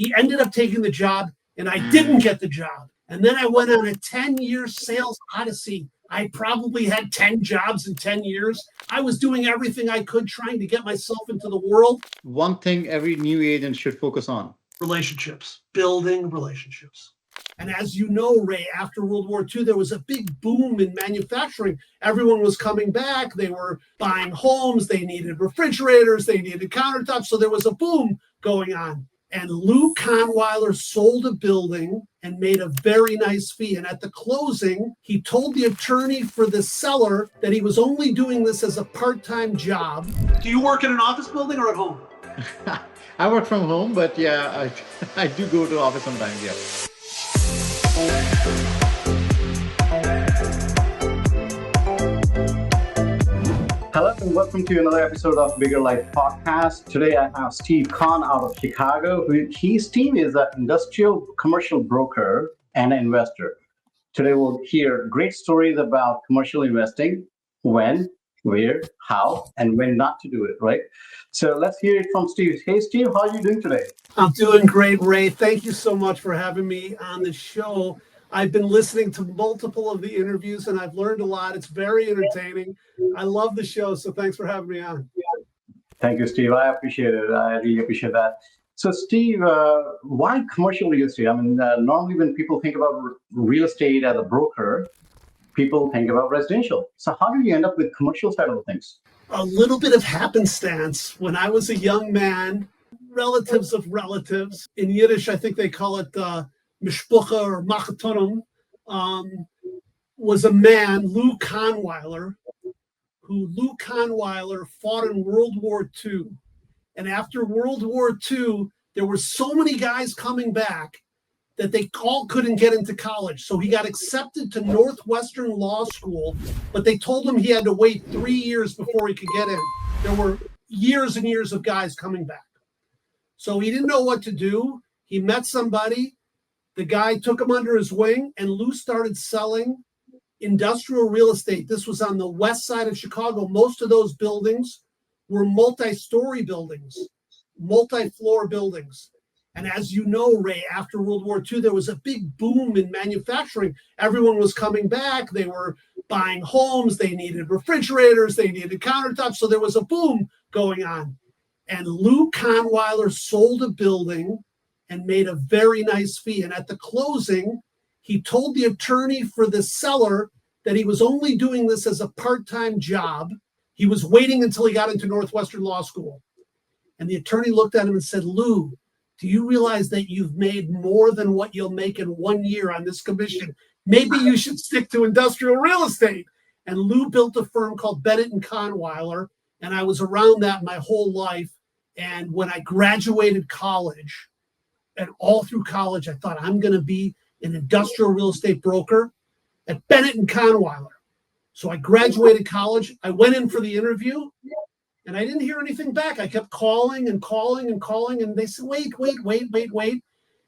He ended up taking the job, and I didn't get the job. And then I went on a 10-year sales odyssey. I probably had 10 jobs in 10 years. I was doing everything I could trying to get myself into the world. One thing every new agent should focus on. Relationships, building relationships. And as you know, Ray, after World War II, there was a big boom in manufacturing. Everyone was coming back. They were buying homes. They needed refrigerators. They needed countertops. So there was a boom going on. And Lou Kahnweiler sold a building and made a very nice fee. And at the closing, he told the attorney for the seller that he was only doing this as a part-time job. Do you work in an office building or at home? I work from home, but yeah, I do go to office sometimes, yeah. Hello and welcome to another episode of Bigger Life Podcast. Today I have Steve Kohn out of Chicago. His team is an industrial commercial broker and an investor. Today we'll hear great stories about commercial investing, when, where, how, and when not to do it, right? So let's hear it from Steve. Hey Steve, how are you doing today? I'm doing great, Ray. Thank you so much for having me on the show. I've been listening to multiple of the interviews and I've learned a lot. It's very entertaining. I love the show, so thanks for having me on. Thank you, Steve. I appreciate it. I really appreciate that. So, Steve, why commercial real estate? I mean, normally when people think about real estate as a broker, people think about residential. So how did you end up with commercial side of things? A little bit of happenstance. When I was a young man, relatives of relatives, in Yiddish, I think they call it mishpucha or machatonim, was a man, Lou Kahnweiler, Lou Kahnweiler fought in World War II. And after World War II, there were so many guys coming back that they all couldn't get into college. So he got accepted to Northwestern Law School, but they told him he had to wait 3 years before he could get in. There were years and years of guys coming back. So he didn't know what to do. He met somebody. The guy took him under his wing, and Lou started selling industrial real estate. This was on the west side of Chicago. Most of those buildings were multi-story buildings, multi-floor buildings. And as you know, Ray, after World War II, there was a big boom in manufacturing. Everyone was coming back. They were buying homes. They needed refrigerators. They needed countertops. So there was a boom going on. And Lou Kahnweiler sold a building and made a very nice fee. And at the closing, he told the attorney for the seller that he was only doing this as a part-time job. He was waiting until he got into Northwestern Law School. And the attorney looked at him and said, Lou, do you realize that you've made more than what you'll make in 1 year on this commission? Maybe you should stick to industrial real estate. And Lou built a firm called Bennett and Kahnweiler, and I was around that my whole life. And when I graduated college, and all through college, I thought I'm going to be an industrial real estate broker at Bennett and Kahnweiler. So I graduated college. I went in for the interview, and I didn't hear anything back. I kept calling and calling and calling, and they said, wait.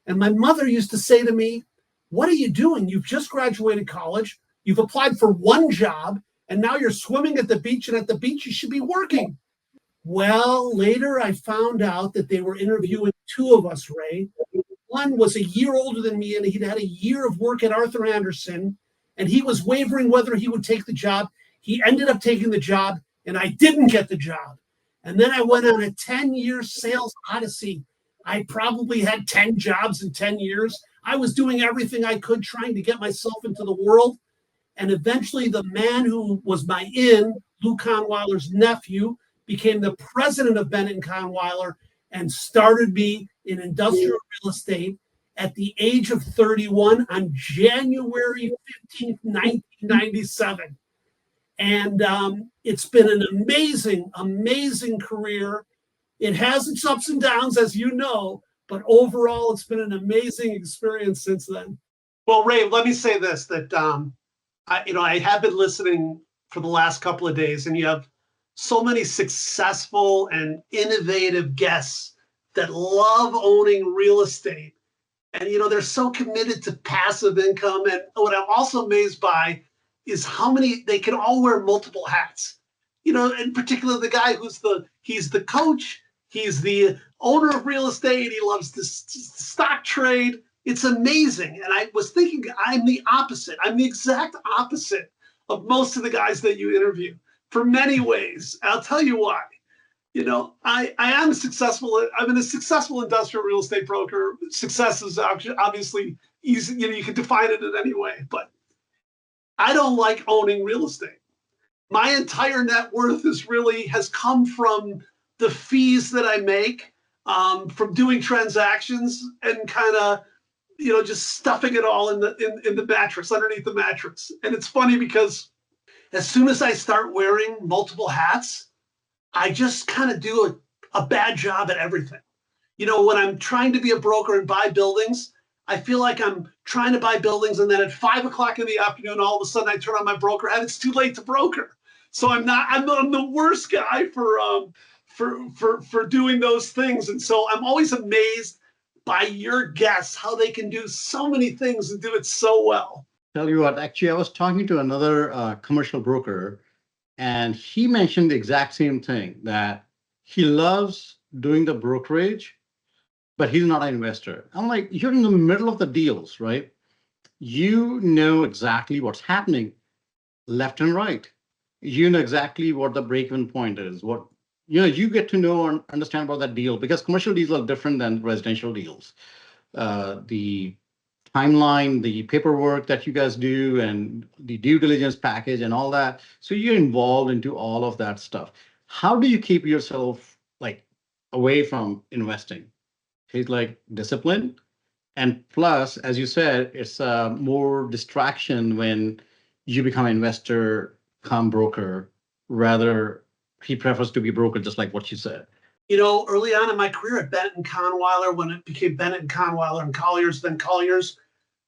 And my mother used to say to me, what are you doing? You've just graduated college. You've applied for one job, and now you're swimming at the beach, and at the beach you should be working. Well, later I found out that they were interviewing two of us, Ray. One was a year older than me, and he'd had a year of work at Arthur Andersen, and he was wavering whether he would take the job. He ended up taking the job, and I didn't get the job. And then I went on a 10-year sales odyssey. I probably had 10 jobs in 10 years. I was doing everything I could trying to get myself into the world. And eventually the man who was my Lou Kahnweiler's nephew, became the president of Bennett and Kahnweiler and started me in industrial real estate at the age of 31 on January 15th, 1997. And it's been an amazing career. It has its ups and downs, as you know, but overall, it's been an amazing experience since then. Well, Ray, let me say this, that I have been listening for the last couple of days, and you have so many successful and innovative guests that love owning real estate. And, they're so committed to passive income. And what I'm also amazed by is how many, they can all wear multiple hats. In particular, the guy he's the coach, He's the owner of real estate. He loves the stock trade. It's amazing. And I was thinking, I'm the opposite. I'm the exact opposite of most of the guys that you interview for many ways. I'll tell you why. You know, I am successful. I'm a successful industrial real estate broker. Success is obviously easy. You know, you can define it in any way, but I don't like owning real estate. My entire net worth has come from the fees that I make from doing transactions and kind of, you know, just stuffing it all in the mattress, underneath the mattress. And it's funny because as soon as I start wearing multiple hats, I just kind of do a bad job at everything. You know, when I'm trying to be a broker and buy buildings, I feel like I'm trying to buy buildings, and then at 5 o'clock in the afternoon, all of a sudden I turn on my broker and it's too late to broker. So I'm the worst guy for doing those things. And so I'm always amazed by your guests, how they can do so many things and do it so well. Tell you what, actually, I was talking to another commercial broker, and he mentioned the exact same thing, that he loves doing the brokerage, but he's not an investor. I'm like, you're in the middle of the deals, right? You know exactly what's happening left and right. You know exactly what the break-even point is. You get to know and understand about that deal, because commercial deals are different than residential deals. The timeline, the paperwork that you guys do, and the due diligence package and all that. So you're involved into all of that stuff. How do you keep yourself like away from investing? It's like discipline. And plus, as you said, it's more distraction when you become an investor, come broker, rather he prefers to be a broker, just like what you said. You know, early on in my career at Bennett and Conweiler, when it became Bennett and Conweiler and Colliers, then Colliers,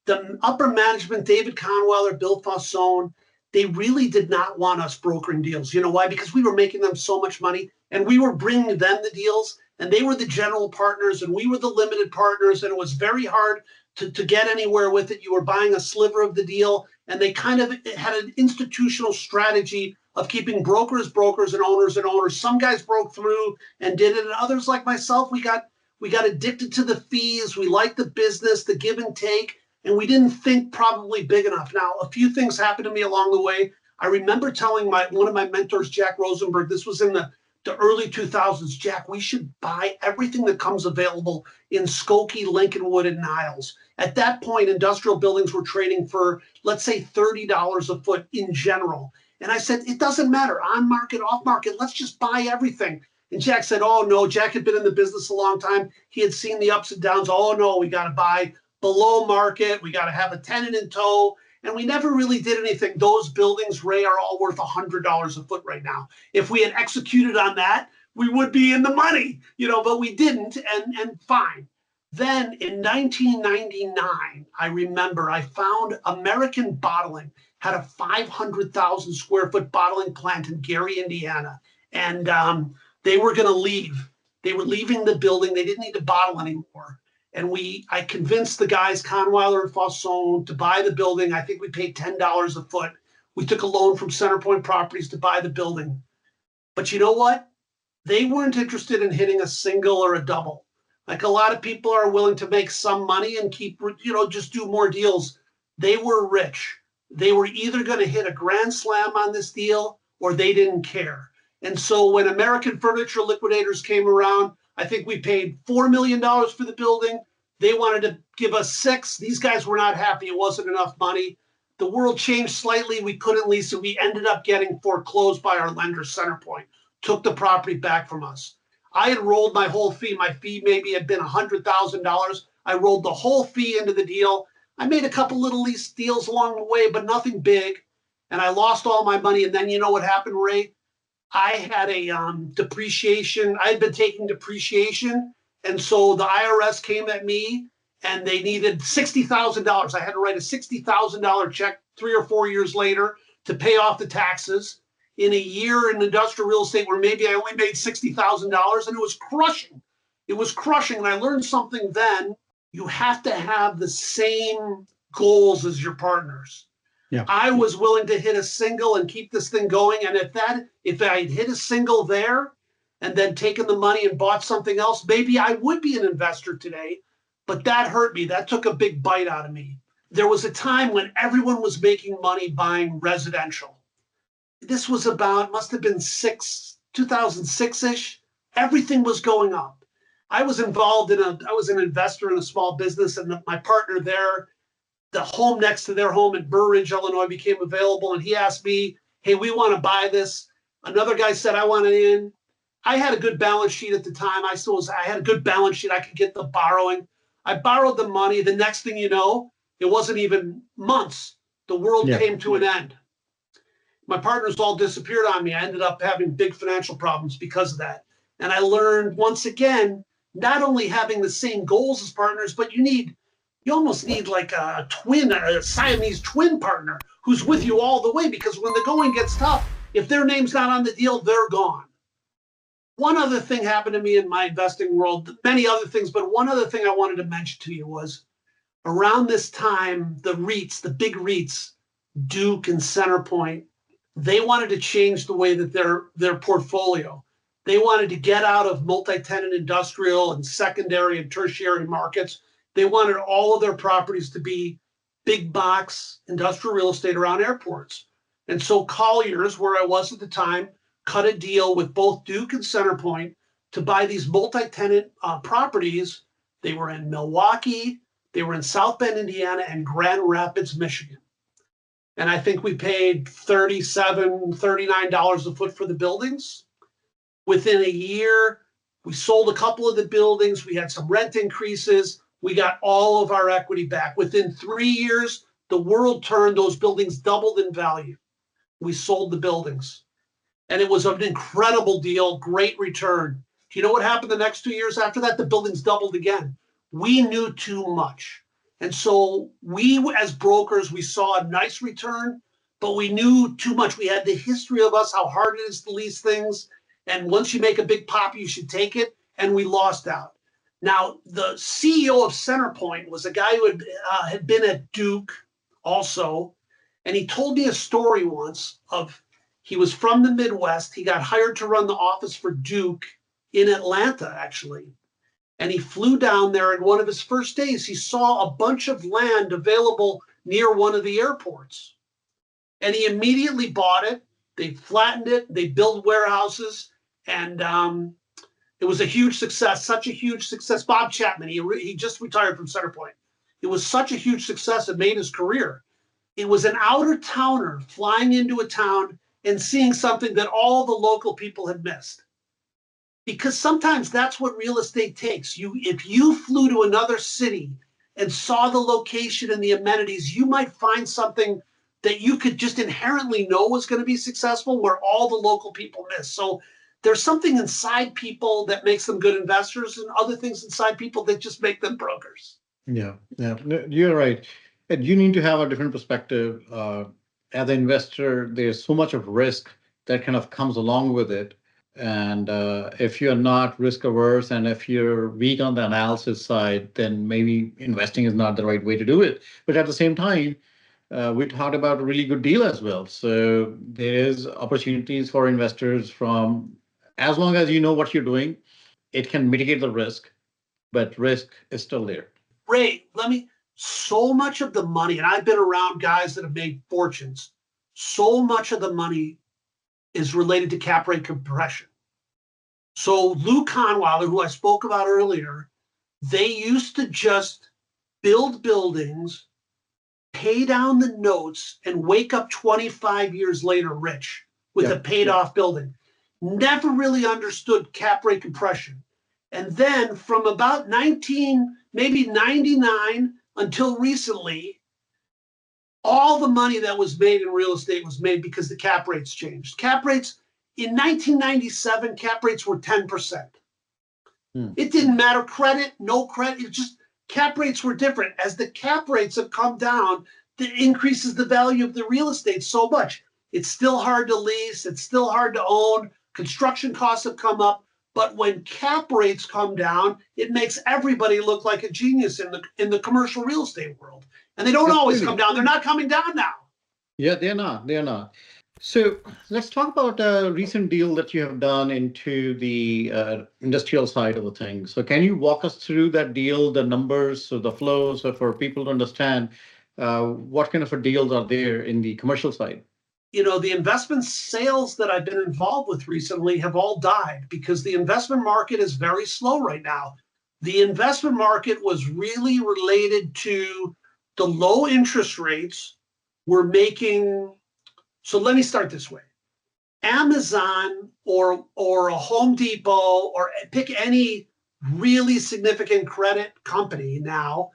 the upper management, David Conweiler, Bill Fausone, they really did not want us brokering deals. You know why? Because we were making them so much money, and we were bringing them the deals, and they were the general partners and we were the limited partners, and it was very hard to get anywhere with it. You were buying a sliver of the deal, and they kind of had an institutional strategy of keeping brokers, and owners. Some guys broke through and did it, and others like myself, we got addicted to the fees. We liked the business, the give and take, and we didn't think probably big enough. Now, a few things happened to me along the way. I remember telling one of my mentors, Jack Rosenberg, this was in the early 2000s, Jack, we should buy everything that comes available in Skokie, Lincolnwood, and Niles. At that point, industrial buildings were trading for, let's say, $30 a foot in general. And I said, it doesn't matter, on market, off market, let's just buy everything. And Jack said, oh, no, Jack had been in the business a long time. He had seen the ups and downs. Oh, no, we got to buy below market. We got to have a tenant in tow. And we never really did anything. Those buildings, Ray, are all worth $100 a foot right now. If we had executed on that, we would be in the money, you know, but we didn't, and fine. Then in 1999, I remember I found American Bottling had a 500,000 square foot bottling plant in Gary, Indiana. And they were going to leave. They were leaving the building. They didn't need to bottle anymore. And I convinced the guys, Conweiler and Fausone, to buy the building. I think we paid $10 a foot. We took a loan from Centerpoint Properties to buy the building. But you know what? They weren't interested in hitting a single or a double. Like a lot of people are willing to make some money and keep, you know, just do more deals. They were rich. They were either going to hit a grand slam on this deal or they didn't care. And so when American Furniture Liquidators came around, I think we paid $4 million for the building. They wanted to give us $6 million. These guys were not happy. It wasn't enough money. The world changed slightly. We couldn't lease it. We ended up getting foreclosed by our lender, Centerpoint, took the property back from us. I had rolled my whole fee. My fee maybe had been $100,000. I rolled the whole fee into the deal. I made a couple little lease deals along the way, but nothing big. And I lost all my money. And then you know what happened, Ray? I had a depreciation. I had been taking depreciation. And so the IRS came at me and they needed $60,000. I had to write a $60,000 check 3 or 4 years later to pay off the taxes in a year in industrial real estate where maybe I only made $60,000, and it was crushing. It was crushing. And I learned something then. You have to have the same goals as your partners. Yeah. I was willing to hit a single and keep this thing going. And if I hit a single there, and then taken the money and bought something else, maybe I would be an investor today. But that hurt me. That took a big bite out of me. There was a time when everyone was making money buying residential. This was about, must have been 2006-ish. Everything was going up. I was an investor in a small business, and my partner there, the home next to their home in Burridge, Illinois, became available, and he asked me, hey, we want to buy this. Another guy said, I want it in. I had a good balance sheet at the time. I had a good balance sheet. I could get the borrowing. I borrowed the money. The next thing you know, it wasn't even months. The world came to an end. My partners all disappeared on me. I ended up having big financial problems because of that. And I learned once again, not only having the same goals as partners, but you almost need like a Siamese twin partner who's with you all the way, because when the going gets tough, if their name's not on the deal, they're gone. One other thing happened to me in my investing world, many other things, but one other thing I wanted to mention to you was around this time, the big REITs, Duke and Centerpoint, they wanted to change the way that their portfolio. They wanted to get out of multi-tenant industrial and secondary and tertiary markets. They wanted all of their properties to be big box industrial real estate around airports. And so Colliers, where I was at the time, cut a deal with both Duke and Centerpoint to buy these multi-tenant properties. They were in Milwaukee, they were in South Bend, Indiana, and Grand Rapids, Michigan. And I think we paid $37, $39 a foot for the buildings. Within a year, we sold a couple of the buildings. We had some rent increases. We got all of our equity back. Within 3 years, the world turned. Those buildings doubled in value. We sold the buildings. And it was an incredible deal, great return. Do you know what happened the next 2 years after that? The buildings doubled again. We knew too much. And so we, as brokers, we saw a nice return, but we knew too much. We had the history of us, how hard it is to lease things. And once you make a big pop, you should take it. And we lost out. Now, the CEO of Centerpoint was a guy who had been at Duke also. And he told me a story once of, he was from the Midwest. He got hired to run the office for Duke in Atlanta, actually. And he flew down there, and one of his first days, he saw a bunch of land available near one of the airports. And he immediately bought it. They flattened it. They built warehouses. And it was a huge success, such a huge success. Bob Chapman, he just retired from Centerpoint. It was such a huge success, it made his career. It was an outer towner flying into a town and seeing something that all the local people had missed. Because sometimes that's what real estate takes. If you flew to another city and saw the location and the amenities, you might find something that you could just inherently know was going to be successful where all the local people miss. So there's something inside people that makes them good investors, and other things inside people that just make them brokers. Yeah, you're right. And you need to have a different perspective. As an investor, there's so much of risk that kind of comes along with it. And if you're not risk averse, and if you're weak on the analysis side, then maybe investing is not the right way to do it. But at the same time, we talked about a really good deal as well. So there is opportunities for investors from, as long as you know what you're doing, it can mitigate the risk, but risk is still there. Ray, so much of the money, and I've been around guys that have made fortunes, so much of the money is related to cap rate compression. So Lou Conweiler, who I spoke about earlier, they used to just build buildings, pay down the notes, and wake up 25 years later rich with a paid off building. Never really understood cap rate compression. And then from about maybe 99 until recently, all the money that was made in real estate was made because the cap rates changed. Cap rates in 1997, cap rates were 10%. It didn't matter, credit, no credit. It just, cap rates were different. As the cap rates have come down, that increases the value of the real estate so much. It's still hard to lease. It's still hard to own. Construction costs have come up. But when cap rates come down, it makes everybody look like a genius in the commercial real estate world. And they don't always come down. They're not coming down now. Yeah, they're not. So let's talk about a recent deal that you have done into the industrial side of the thing. So can you walk us through that deal, the numbers, so the flows, so for people to understand what kind of a deals are there in the commercial side? The investment sales that I've been involved with recently have all died because the investment market is very slow right now. The investment market was really related to the low interest rates we're making. So let me start this way. Amazon or a Home Depot or pick any really significant credit company now,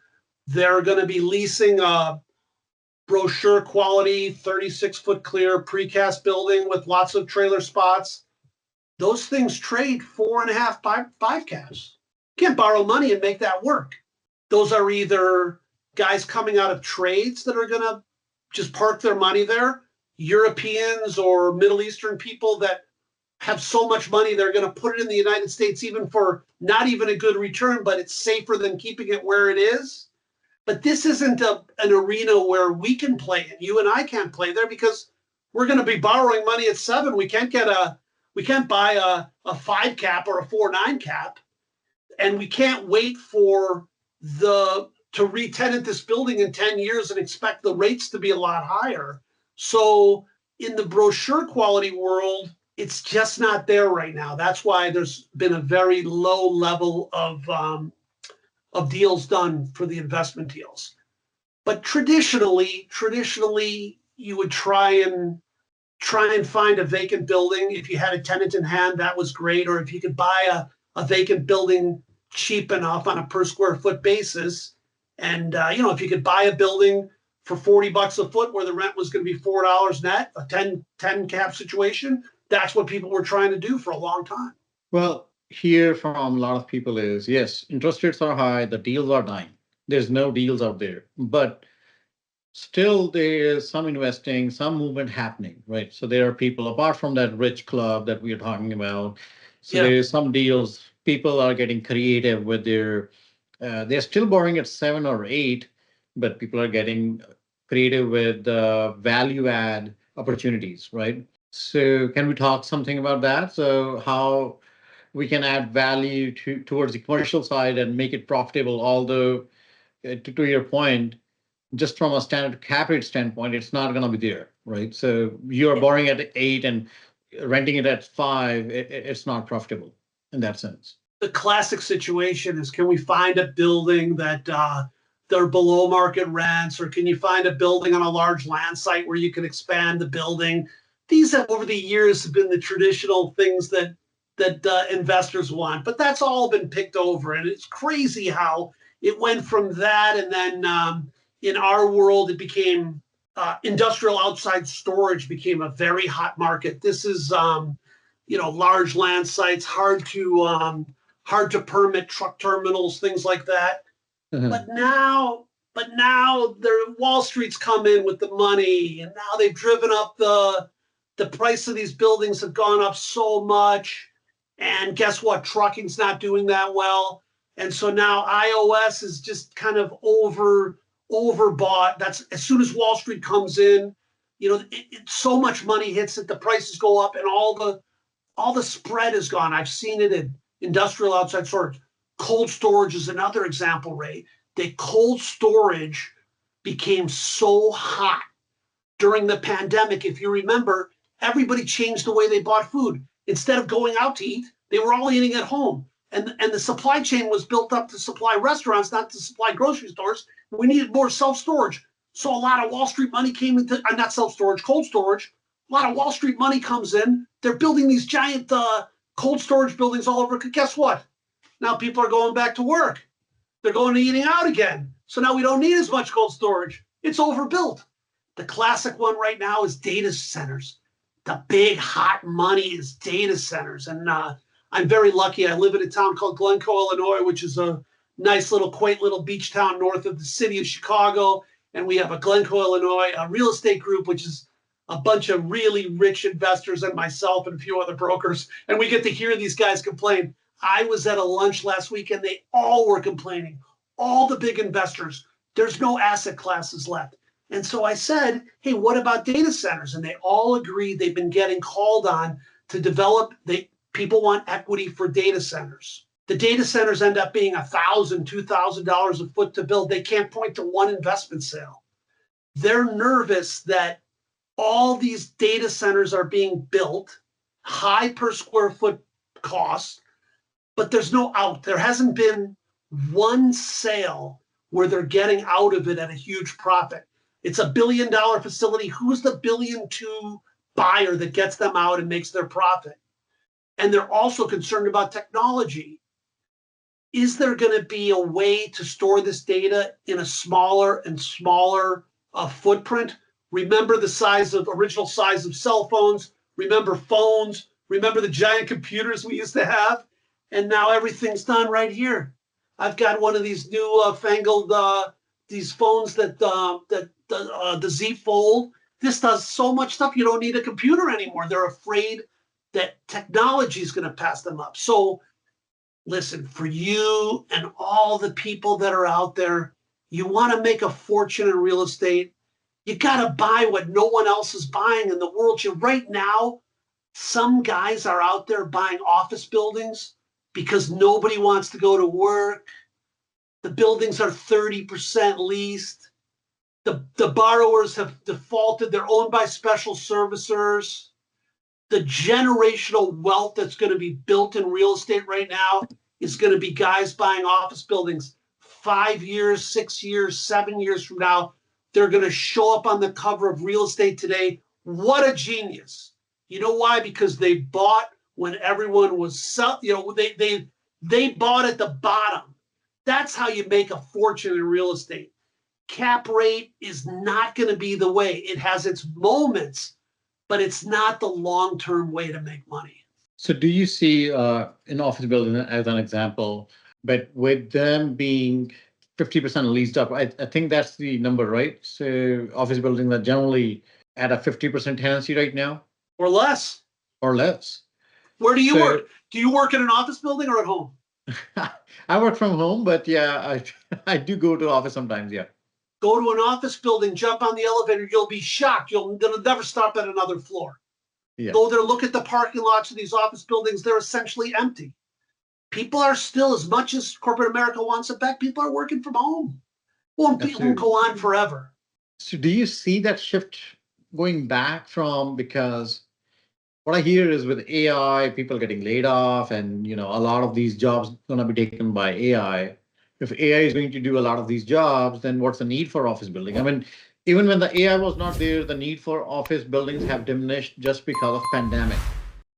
they're going to be leasing a brochure quality 36-foot clear precast building with lots of trailer spots. Those things trade 4.5, five caps. You can't borrow money and make that work. Those are either guys coming out of trades that are going to just park their money there, Europeans or Middle Eastern people that have so much money they're going to put it in the United States even for not even a good return, but it's safer than keeping it where it is. But this isn't an arena where we can play in. You and I can't play there because we're going to be borrowing money at 7. We can't buy a 5 cap or a 4.9 cap, and we can't wait for to re-tenant this building in 10 years and expect the rates to be a lot higher. So in the brochure quality world, it's just not there right now. That's why there's been a very low level of deals done for the investment deals. But traditionally, you would try and find a vacant building. If you had a tenant in hand, that was great. Or if you could buy a vacant building cheap enough on a per square foot basis. And, if you could buy a building for $40 a foot where the rent was going to be $4 net, a 10 cap situation, that's what people were trying to do for a long time. Well, hear from a lot of people is yes, interest rates are high, the deals are dying. There's no deals out there, but still there is some investing, some movement happening, right? So there are people apart from that rich club that we are talking about. So Yeah. there's some deals. People are getting creative with their. They're still borrowing at 7 or 8, but people are getting creative with value add opportunities, right? So can we talk something about that? So how we can add value towards the commercial side and make it profitable, although to your point, just from a standard cap rate standpoint, it's not going to be there, right? So you're borrowing at 8 and renting it at 5, it's not profitable in that sense. The classic situation is, can we find a building that they're below market rents, or can you find a building on a large land site where you can expand the building? These have over the years been the traditional things that investors want, but that's all been picked over. And it's crazy how it went from that. And then in our world, it became industrial outside storage became a very hot market. This is, large land sites, hard to permit, truck terminals, things like that. Mhm. But now Wall Street's come in with the money, and now they've driven up the price of these buildings have gone up so much. And guess what? Trucking's not doing that well. And so now iOS is just kind of overbought. That's as soon as Wall Street comes in, so much money hits it, the prices go up, and all the spread is gone. I've seen it in industrial outside storage. Cold storage is another example, Ray. The cold storage became so hot during the pandemic. If you remember, everybody changed the way they bought food. Instead of going out to eat, they were all eating at home. And the supply chain was built up to supply restaurants, not to supply grocery stores. We needed more self-storage. So a lot of Wall Street money came into, not self-storage, cold storage. A lot of Wall Street money comes in. They're building these giant cold storage buildings all over. Guess what? Now people are going back to work. They're going to eating out again. So now we don't need as much cold storage. It's overbuilt. The classic one right now is data centers. The big hot money is data centers. And I'm very lucky. I live in a town called Glencoe, Illinois, which is a nice little quaint little beach town north of the city of Chicago. And we have a Glencoe, Illinois, a real estate group, which is a bunch of really rich investors and myself and a few other brokers. And we get to hear these guys complain. I was at a lunch last week and they all were complaining. All the big investors, there's no asset classes left. And so I said, hey, what about data centers? And they all agreed they've been getting called on to develop, people want equity for data centers. The data centers end up being $1,000, $2,000 a foot to build. They can't point to one investment sale. They're nervous that all these data centers are being built, high per square foot cost, but there's no out. There hasn't been one sale where they're getting out of it at a huge profit. It's $1 billion facility. Who's the $1.2 billion buyer that gets them out and makes their profit? And they're also concerned about technology. Is there going to be a way to store this data in a smaller and smaller footprint? Remember the original size of cell phones. Remember phones. Remember the giant computers we used to have. And now everything's done right here. I've got one of these new fangled these phones that the Z Fold. This does so much stuff. You don't need a computer anymore. They're afraid that technology is going to pass them up. So listen, for you and all the people that are out there, you want to make a fortune in real estate, you got to buy what no one else is buying in the world. Right now, some guys are out there buying office buildings because nobody wants to go to work. The buildings are 30% leased. The borrowers have defaulted. They're owned by special servicers. The generational wealth that's going to be built in real estate right now is going to be guys buying office buildings 5 years, 6 years, 7 years from now. They're going to show up on the cover of Real Estate Today. What a genius. You know why? Because they bought when everyone was, they bought at the bottom. That's how you make a fortune in real estate. Cap rate is not going to be the way. It has its moments, but it's not the long-term way to make money. So do you see an office building as an example, but with them being 50% leased up, I think that's the number, right? So office buildings are generally at a 50% tenancy right now? Or less. Or less. Where do you work? Do you work in an office building or at home? I work from home, but yeah, I do go to office sometimes, yeah. Go to an office building, jump on the elevator, you'll be shocked. You'll never stop at another floor. Yeah. Go there, look at the parking lots of these office buildings, they're essentially empty. People are still, as much as corporate America wants it back, people are working from home. Won't go on forever. So do you see that shift going back from, because what I hear is with AI, people getting laid off and, a lot of these jobs going to be taken by AI. If AI is going to do a lot of these jobs, then what's the need for office building? I mean, even when the AI was not there, the need for office buildings have diminished just because of pandemic.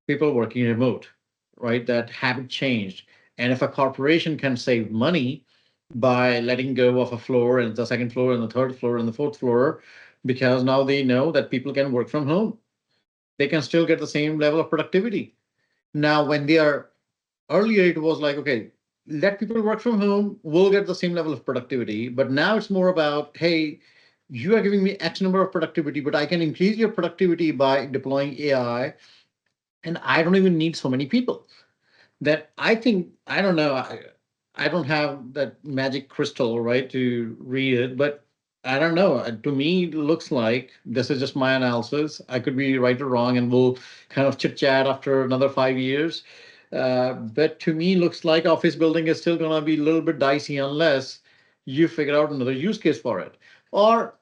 People working remote, right? That habit changed. And if a corporation can save money by letting go of a floor and the second floor and the third floor and the fourth floor, because now they know that people can work from home, they can still get the same level of productivity. Now, when they are earlier, it was like, okay, let people work from home, we'll get the same level of productivity. But now it's more about, hey, you are giving me X number of productivity, but I can increase your productivity by deploying AI. And I don't even need so many people. That I think, I don't know, I don't have that magic crystal, right, to read it, but I don't know. To me, it looks like, this is just my analysis, I could be right or wrong, and we'll kind of chit chat after another 5 years. But to me, looks like office building is still going to be a little bit dicey unless you figure out another use case for it. Or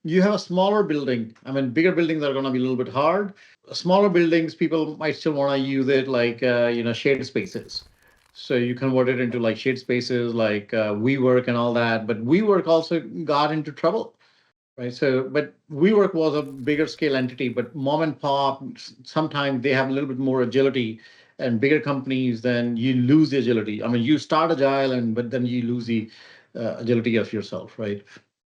you have a smaller building. I mean, bigger buildings are going to be a little bit hard. Smaller buildings, people might still want to use it like, shade spaces. So you convert it into like shade spaces, like WeWork and all that. But WeWork also got into trouble, right? So, but WeWork was a bigger scale entity, but mom and pop, sometimes they have a little bit more agility, and bigger companies, then you lose the agility. I mean, you start agile, but then you lose the agility of yourself, right?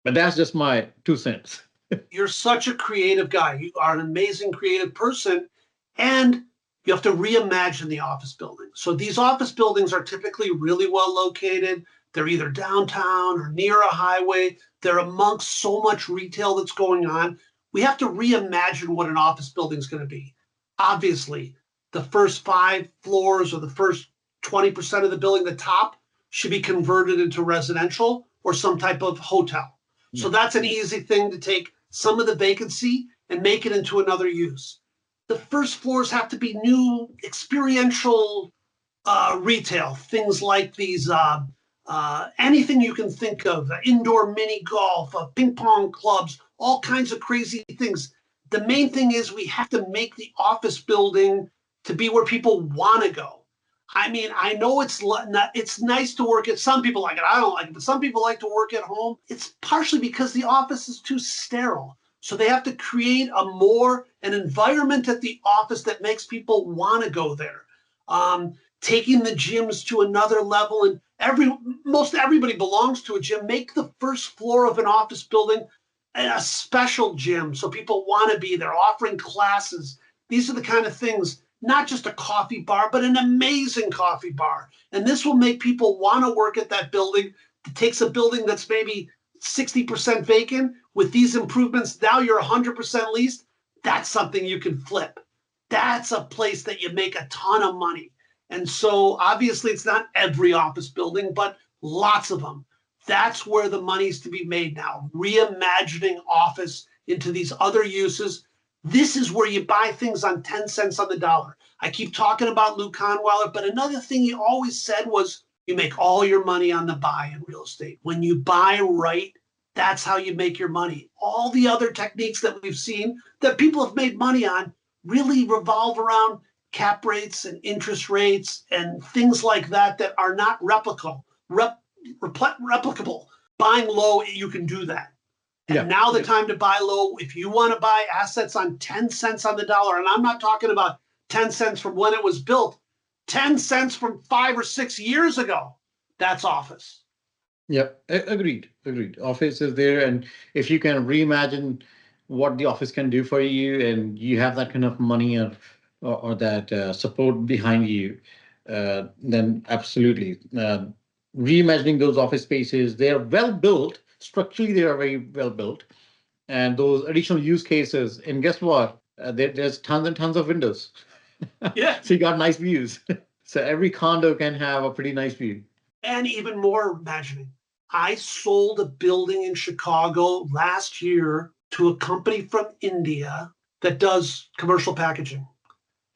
But that's just my 2 cents. You're such a creative guy. You are an amazing creative person, and you have to reimagine the office building. So these office buildings are typically really well located. They're either downtown or near a highway. They're amongst so much retail that's going on. We have to reimagine what an office building is going to be. Obviously, the first 5 floors or the first 20% of the building, the top, should be converted into residential or some type of hotel. So that's an easy thing to take some of the vacancy and make it into another use. The first floors have to be new experiential retail, things like these, anything you can think of, indoor mini golf, ping pong clubs, all kinds of crazy things. The main thing is we have to make the office building to be where people want to go. I mean, I know it's nice to work at, some people like it, I don't like it, but some people like to work at home. It's partially because the office is too sterile. So they have to create an environment at the office that makes people want to go there. Taking the gyms to another level, and most everybody belongs to a gym. Make the first floor of an office building a special gym so people want to be there, offering classes. These are the kind of things, not just a coffee bar, but an amazing coffee bar. And this will make people want to work at that building. It takes a building that's maybe 60% vacant. With these improvements, now you're 100% leased. That's something you can flip. That's a place that you make a ton of money. And so obviously it's not every office building, but lots of them. That's where the money's to be made now. Reimagining office into these other uses. This is where you buy things on 10 cents on the dollar. I keep talking about Lou Conweiler, but another thing he always said was you make all your money on the buy in real estate. When you buy right, that's how you make your money. All the other techniques that we've seen that people have made money on really revolve around cap rates and interest rates and things like that are not replicable. Buying low, you can do that. And now the time to buy low, if you want to buy assets on 10 cents on the dollar, and I'm not talking about 10 cents from when it was built, 10 cents from 5 or 6 years ago, that's office. Yep, agreed. Office is there, and if you can reimagine what the office can do for you, and you have that kind of money or that support behind you, then absolutely. Reimagining those office spaces, they are well built. Structurally, they are very well built. And those additional use cases, and guess what? There's tons and tons of windows. Yeah. So you got nice views. So every condo can have a pretty nice view. And even more imagining. I sold a building in Chicago last year to a company from India that does commercial packaging.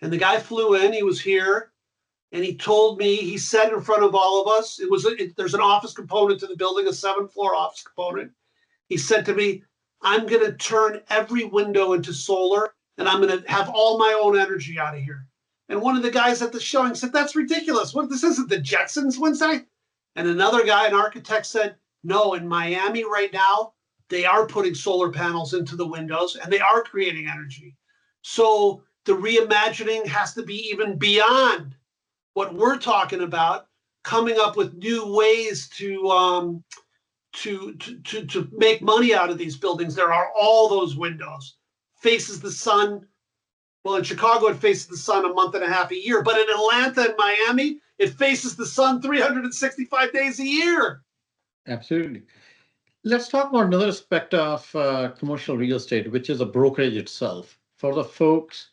And the guy flew in, he was here, and he told me, he said in front of all of us, there's an office component to the building, a 7th-floor office component. He said to me, I'm going to turn every window into solar, and I'm going to have all my own energy out of here. And one of the guys at the showing said, that's ridiculous. This isn't the Jetsons, Wednesday. And another guy, an architect, said, no, in Miami right now, they are putting solar panels into the windows and they are creating energy. So the reimagining has to be even beyond what we're talking about, coming up with new ways to make money out of these buildings. There are all those windows, faces the sun. Well, in Chicago, it faces the sun a month and a half a year, but in Atlanta and Miami, it faces the sun 365 days a year. Absolutely. Let's talk about another aspect of commercial real estate, which is a brokerage itself. For the folks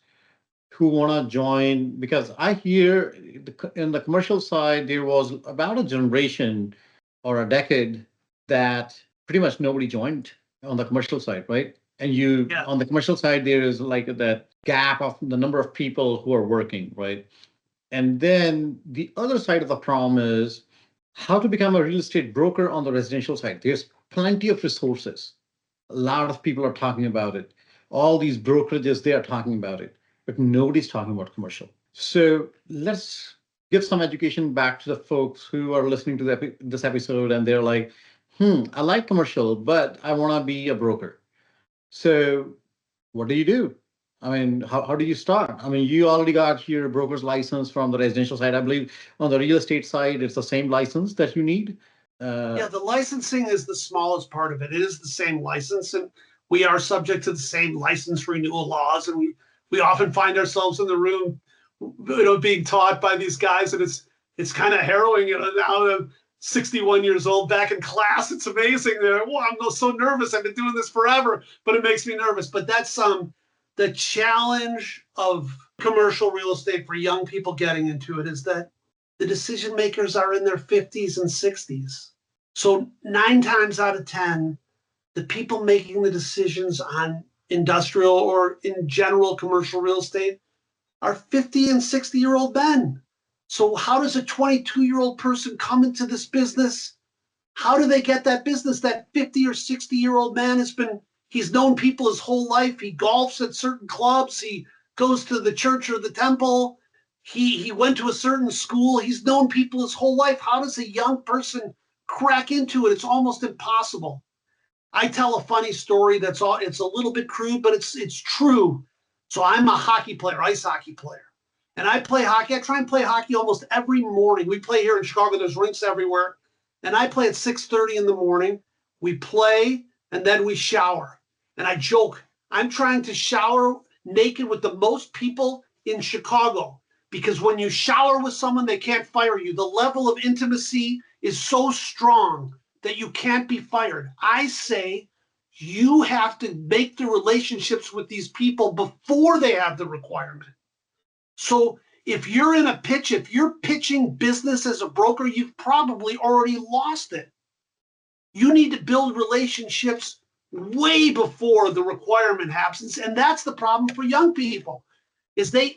who want to join, because I hear in the commercial side, there was about a generation or a decade that pretty much nobody joined on the commercial side, right? And on the commercial side, there is like that gap of the number of people who are working, right? And then the other side of the problem is how to become a real estate broker on the residential side. There's plenty of resources. A lot of people are talking about it. All these brokerages, they are talking about it, but nobody's talking about commercial. So let's give some education back to the folks who are listening to this episode and they're like, I like commercial, but I want to be a broker. So what do you do? I mean, how do you start? I mean, you already got your broker's license from the residential side. I believe on the real estate side, it's the same license that you need. The licensing is the smallest part of it. It is the same license, and we are subject to the same license renewal laws. And we often find ourselves in the room, being taught by these guys, and it's kind of harrowing. Now I'm 61 years old, back in class. It's amazing. I'm so nervous. I've been doing this forever, but it makes me nervous. But that's the challenge of commercial real estate for young people getting into it is that the decision makers are in their 50s and 60s. So 9 times out of 10, the people making the decisions on industrial or in general commercial real estate are 50 and 60-year-old men. So how does a 22-year-old person come into this business? How do they get that business? That 50 or 60-year-old man he's known people his whole life. He golfs at certain clubs. He goes to the church or the temple. He went to a certain school. He's known people his whole life. How does a young person crack into it? It's almost impossible. I tell a funny story it's a little bit crude, but it's true. So I'm a hockey player, ice hockey player. And I play hockey. I try and play hockey almost every morning. We play here in Chicago. There's rinks everywhere. And I play at 6:30 in the morning. We play and then we shower. And I joke, I'm trying to shower naked with the most people in Chicago, because when you shower with someone, they can't fire you. The level of intimacy is so strong that you can't be fired. I say you have to make the relationships with these people before they have the requirement. So if you're in a pitch, if you're pitching business as a broker, you've probably already lost it. You need to build relationships way before the requirement happens. And that's the problem for young people, is the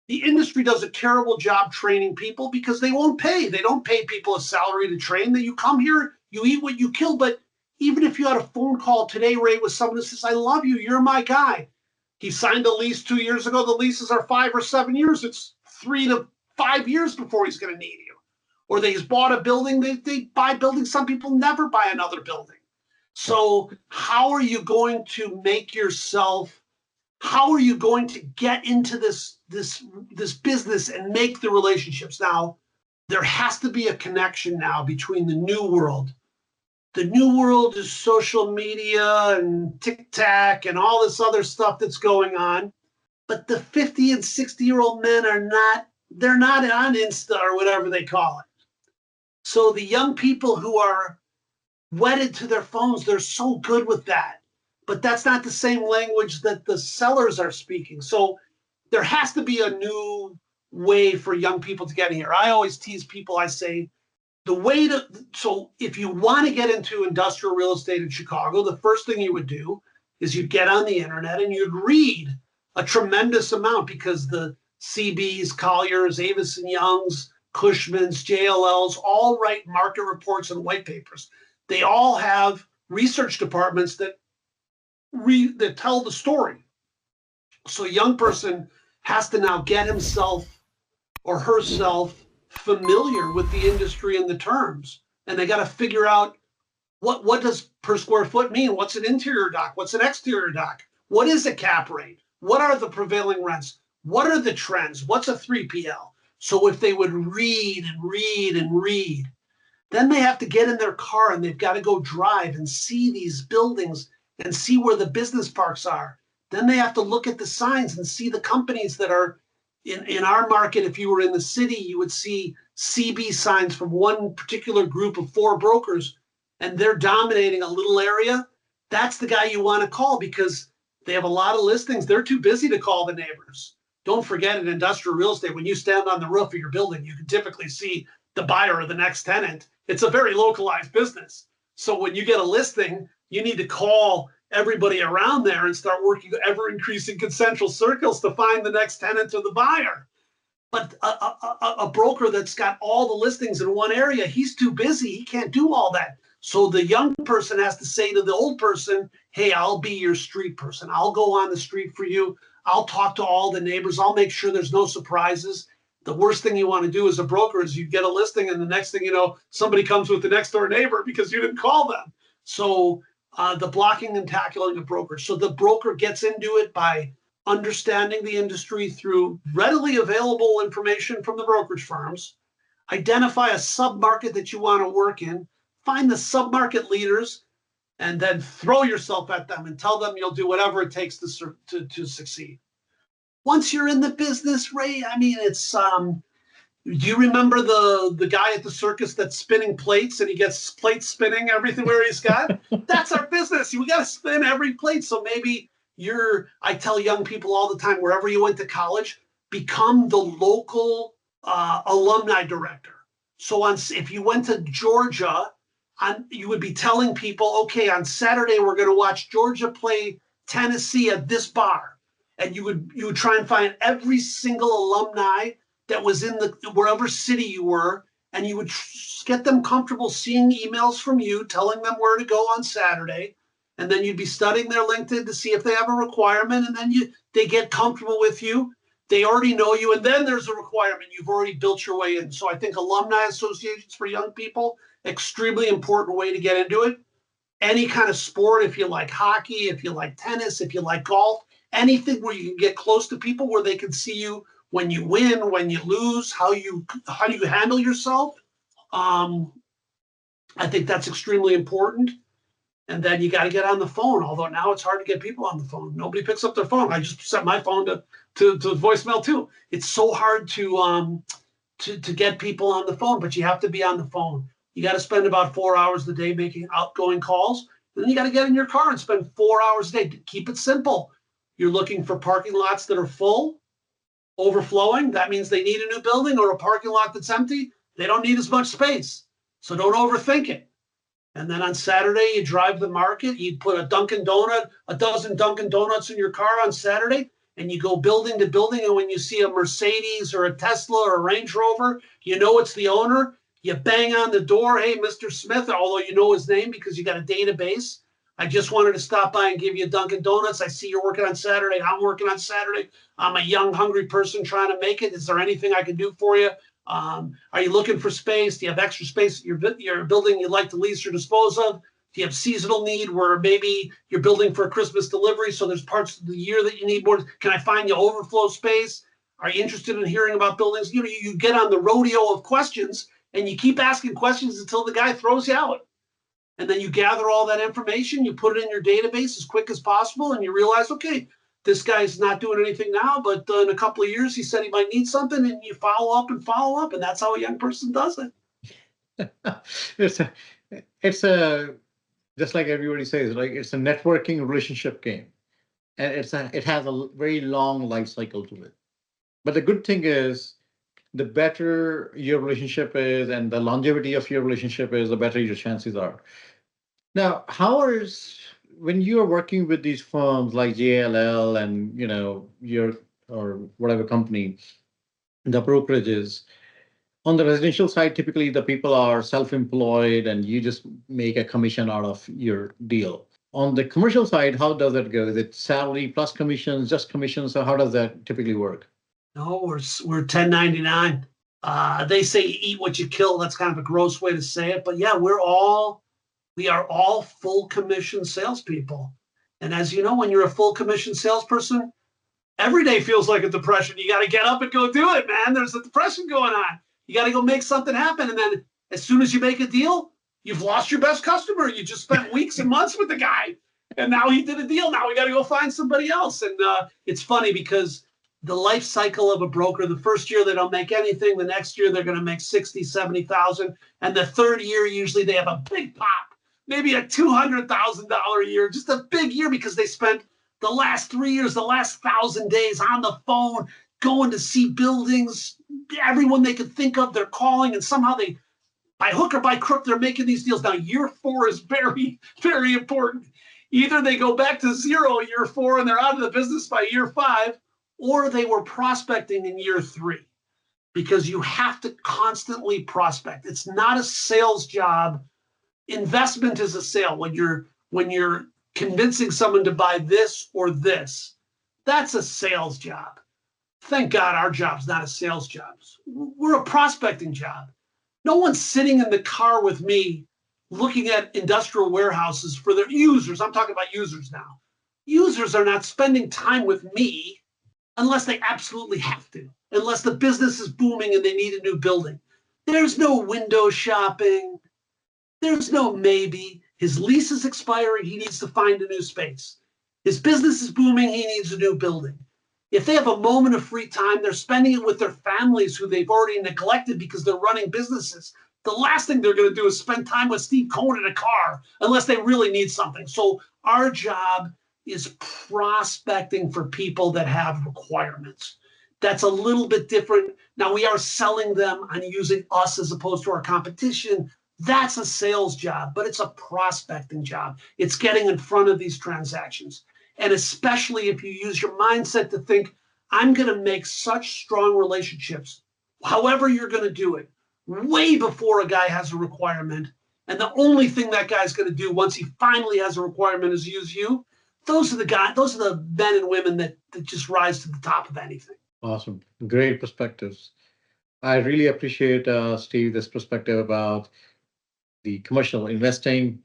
industry does a terrible job training people because they won't pay. They don't pay people a salary to train. That you come here, you eat what you kill. But even if you had a phone call today, Ray, with someone who says, I love you, you're my guy. He signed a lease 2 years ago. The leases are 5 or 7 years. It's 3 to 5 years before he's going to need you. Or he's bought a building. They buy buildings. Some people never buy another building. So how are you going to how are you going to get into this business and make the relationships? Now, there has to be a connection now between the new world. The new world is social media and TikTok and all this other stuff that's going on. But the 50 and 60-year-old men they're not on Insta or whatever they call it. So the young people who are wedded to their phones, they're so good with that. But that's not the same language that the sellers are speaking. So there has to be a new way for young people to get in here. I always tease people, I say, so if you want to get into industrial real estate in Chicago, the first thing you would do is you'd get on the internet and you'd read a tremendous amount, because the CBs, Colliers, Avis and Youngs, Cushmans, JLLs all write market reports and white papers. They all have research departments that tell the story. So a young person has to now get himself or herself familiar with the industry and the terms. And they got to figure out what does per square foot mean? What's an interior dock? What's an exterior dock? What is a cap rate? What are the prevailing rents? What are the trends? What's a 3PL? So if they would read and read and read, then they have to get in their car and they've got to go drive and see these buildings and see where the business parks are. Then they have to look at the signs and see the companies that are in our market. If you were in the city, you would see CB signs from one particular group of 4 brokers, and they're dominating a little area. That's the guy you want to call, because they have a lot of listings. They're too busy to call the neighbors. Don't forget, in industrial real estate, when you stand on the roof of your building, you can typically see the buyer or the next tenant. It's a very localized business. So when you get a listing, you need to call everybody around there and start working ever increasing concentric circles to find the next tenant or the buyer. But a broker that's got all the listings in one area, he's too busy. He can't do all that. So the young person has to say to the old person, hey, I'll be your street person. I'll go on the street for you. I'll talk to all the neighbors. I'll make sure there's no surprises. The worst thing you want to do as a broker is you get a listing and the next thing you know, somebody comes with the next door neighbor because you didn't call them. So the blocking and tackling of brokers. So the broker gets into it by understanding the industry through readily available information from the brokerage firms, identify a sub-market that you want to work in, find the sub-market leaders, and then throw yourself at them and tell them you'll do whatever it takes to succeed. Once you're in the business, Ray, I mean, it's, do you remember the guy at the circus that's spinning plates and he gets plates spinning everywhere he's got? That's our business. We got to spin every plate. So maybe I tell young people all the time, wherever you went to college, become the local alumni director. So if you went to Georgia you would be telling people, okay, on Saturday we're going to watch Georgia play Tennessee at this bar, and you would try and find every single alumni that was in the wherever city you were, and you would get them comfortable seeing emails from you telling them where to go on Saturday, and then you'd be studying their LinkedIn to see if they have a requirement, and then they get comfortable with you. They already know you, and then there's a requirement. You've already built your way in. So I think alumni associations for young people, extremely important way to get into it. Any kind of sport, if you like hockey, if you like tennis, if you like golf, anything where you can get close to people where they can see you when you win, when you lose, how you handle yourself. I think that's extremely important. And then you got to get on the phone. Although now it's hard to get people on the phone. Nobody picks up their phone. I just set my phone to voicemail too. It's so hard to get people on the phone, but you have to be on the phone. You got to spend about 4 hours a day making outgoing calls. And then you got to get in your car and spend 4 hours a day. Keep it simple. You're looking for parking lots that are full, overflowing. That means they need a new building, or a parking lot that's empty. They don't need as much space. So don't overthink it. And then on Saturday, you drive the market, you put a dozen Dunkin' Donuts in your car on Saturday, and you go building to building. And when you see a Mercedes or a Tesla or a Range Rover, you know it's the owner. You bang on the door. Hey, Mr. Smith, although you know his name because you got a database. I just wanted to stop by and give you a Dunkin' Donuts. I see you're working on Saturday. I'm working on Saturday. I'm a young, hungry person trying to make it. Is there anything I can do for you? Are you looking for space? Do you have extra space at your building you'd like to lease or dispose of? Do you have seasonal need where maybe you're building for a Christmas delivery, so there's parts of the year that you need more? Can I find you overflow space? Are you interested in hearing about buildings? You know, you get on the rodeo of questions, and you keep asking questions until the guy throws you out. And then you gather all that information, you put it in your database as quick as possible, and you realize, okay, this guy's not doing anything now, but in a couple of years, he said he might need something, and you follow up, and that's how a young person does it. it's just like everybody says, like it's a networking relationship game, and it has a very long life cycle to it. But the good thing is, the better your relationship is, and the longevity of your relationship is, the better your chances are. Now, when you are working with these firms like JLL and your or whatever company, the brokerages, on the residential side, typically the people are self-employed and you just make a commission out of your deal. On the commercial side, how does that go? Is it salary plus commissions, just commissions? So how does that typically work? No, we're 1099. They say eat what you kill. That's kind of a gross way to say it, but yeah, we are all full commission salespeople. And as you know, when you're a full commission salesperson, every day feels like a depression. You got to get up and go do it, man. There's a depression going on. You got to go make something happen. And then as soon as you make a deal, you've lost your best customer. You just spent weeks and months with the guy. And now he did a deal. Now we got to go find somebody else. And it's funny because the life cycle of a broker, the first year they don't make anything. The next year they're going to make 60, 70,000. And the third year, usually they have a big pop, maybe a $200,000 a year, just a big year because they spent the last 3 years, the last 1,000 days on the phone, going to see buildings, everyone they could think of, they're calling, and somehow they, by hook or by crook, they're making these deals. Now, year 4 is very, very important. Either they go back to zero year 4 and they're out of the business by year 5, or they were prospecting in year 3, because you have to constantly prospect. It's not a sales job. Investment is a sale. When you're convincing someone to buy this or this, that's a sales job. Thank God our job's not a sales job. We're a prospecting job. No one's sitting in the car with me looking at industrial warehouses for their users. I'm talking about users now. Users are not spending time with me unless they absolutely have to, unless the business is booming and they need a new building. There's no window shopping. There's no maybe. His lease is expiring. He needs to find a new space. His business is booming. He needs a new building. If they have a moment of free time, they're spending it with their families who they've already neglected because they're running businesses. The last thing they're going to do is spend time with Steve Kohn in a car unless they really need something. So our job is prospecting for people that have requirements. That's a little bit different. Now, we are selling them on using us as opposed to our competition, That's a sales job, but it's a prospecting job. It's getting in front of these transactions. And especially if you use your mindset to think, I'm going to make such strong relationships, however you're going to do it, way before a guy has a requirement. And the only thing that guy's going to do once he finally has a requirement is use you. Those are the men and women that just rise to the top of anything. Awesome. Great perspectives. I really appreciate, Steve, this perspective about the commercial investing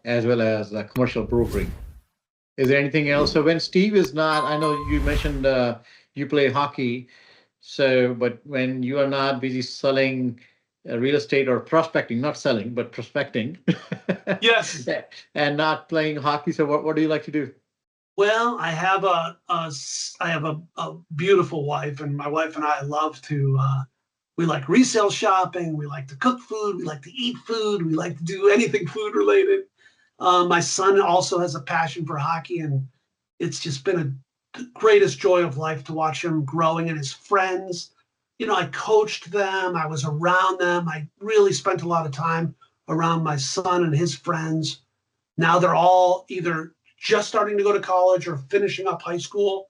as well as commercial brokering. Is there anything else? So when Steve is not, I know you mentioned you play hockey. So, but when you are not busy selling real estate or prospecting, not selling, but prospecting. Yes. And not playing hockey. So what do you like to do? Well, I have a beautiful wife, and my wife and I love to, we like resale shopping. We like to cook food. We like to eat food. We like to do anything food related. My son also has a passion for hockey, and it's just been the greatest joy of life to watch him growing and his friends. You know, I coached them. I was around them. I really spent a lot of time around my son and his friends. Now they're all either just starting to go to college or finishing up high school.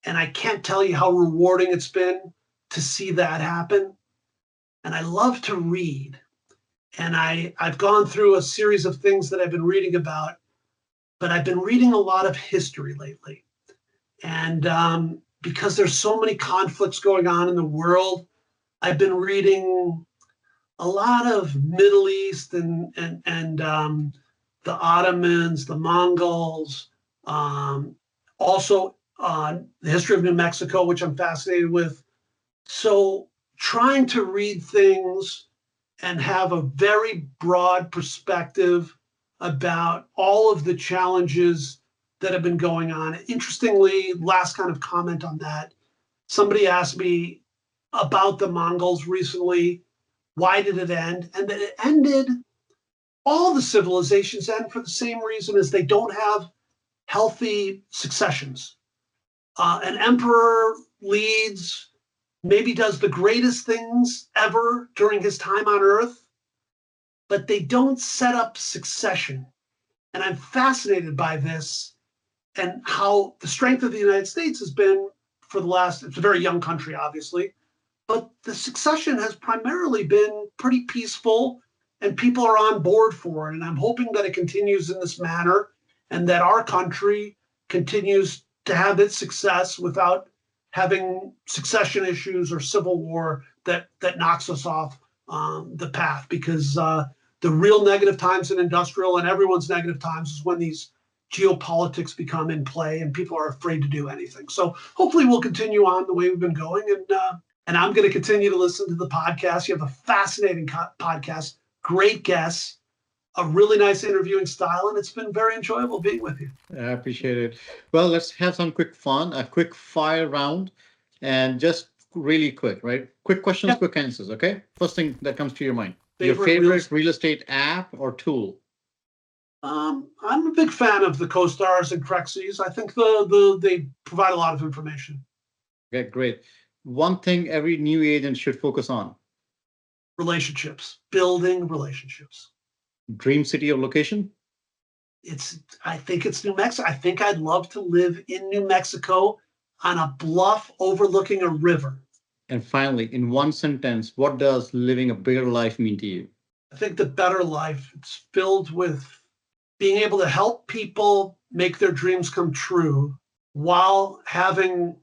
And I can't tell you how rewarding it's been to see that happen. And I love to read. And I've gone through a series of things that I've been reading about, but I've been reading a lot of history lately. And because there's so many conflicts going on in the world, I've been reading a lot of Middle East and the Ottomans, the Mongols, also the history of New Mexico, which I'm fascinated with. So trying to read things and have a very broad perspective about all of the challenges that have been going on. Interestingly, last kind of comment on that, somebody asked me about the Mongols recently, why did it end? And that it ended, all the civilizations end for the same reason, as they don't have healthy successions. An emperor leads, maybe does the greatest things ever during his time on Earth, but they don't set up succession. And I'm fascinated by this and how the strength of the United States has been for the last, it's a very young country, obviously, but the succession has primarily been pretty peaceful and people are on board for it. And I'm hoping that it continues in this manner and that our country continues to have its success without having succession issues or civil war that knocks us off the path. Because the real negative times in industrial and everyone's negative times is when these geopolitics become in play and people are afraid to do anything. So hopefully we'll continue on the way we've been going. And I'm going to continue to listen to the podcast. You have a fascinating podcast, great guests, a really nice interviewing style, and it's been very enjoyable being with you. I appreciate it. Well, let's have some quick fun, a quick fire round, and just really quick, right? Quick questions, yep. Quick answers, okay? First thing that comes to your mind. Your favorite real estate app or tool? I'm a big fan of the CoStars and Crexes. I think they provide a lot of information. Okay, great. One thing every new agent should focus on? Relationships, building relationships. Dream city or location? I think it's New Mexico. I think I'd love to live in New Mexico on a bluff overlooking a river. And finally, in one sentence, what does living a bigger life mean to you? I think the better life, it's filled with being able to help people make their dreams come true while having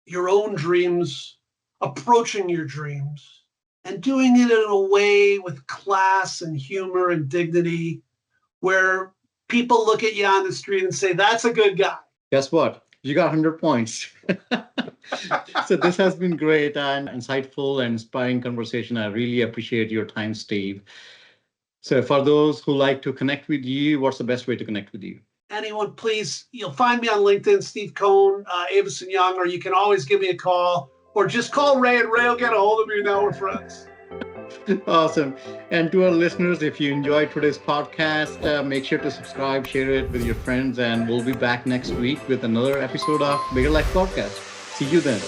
your own dreams, approaching your dreams, and doing it in a way with class and humor and dignity where people look at you on the street and say, that's a good guy. Guess what? You got 100 points. So this has been great and insightful and inspiring conversation. I really appreciate your time, Steve. So for those who like to connect with you, what's the best way to connect with you? Anyone, please, you'll find me on LinkedIn, Steve Kohn, Avison Young, or you can always give me a call or just call Ray and Ray will get a hold of me. Now we're friends. Awesome. And to our listeners, if you enjoyed today's podcast, make sure to subscribe, share it with your friends, and we'll be back next week with another episode of Bigger Life Podcast. See you then.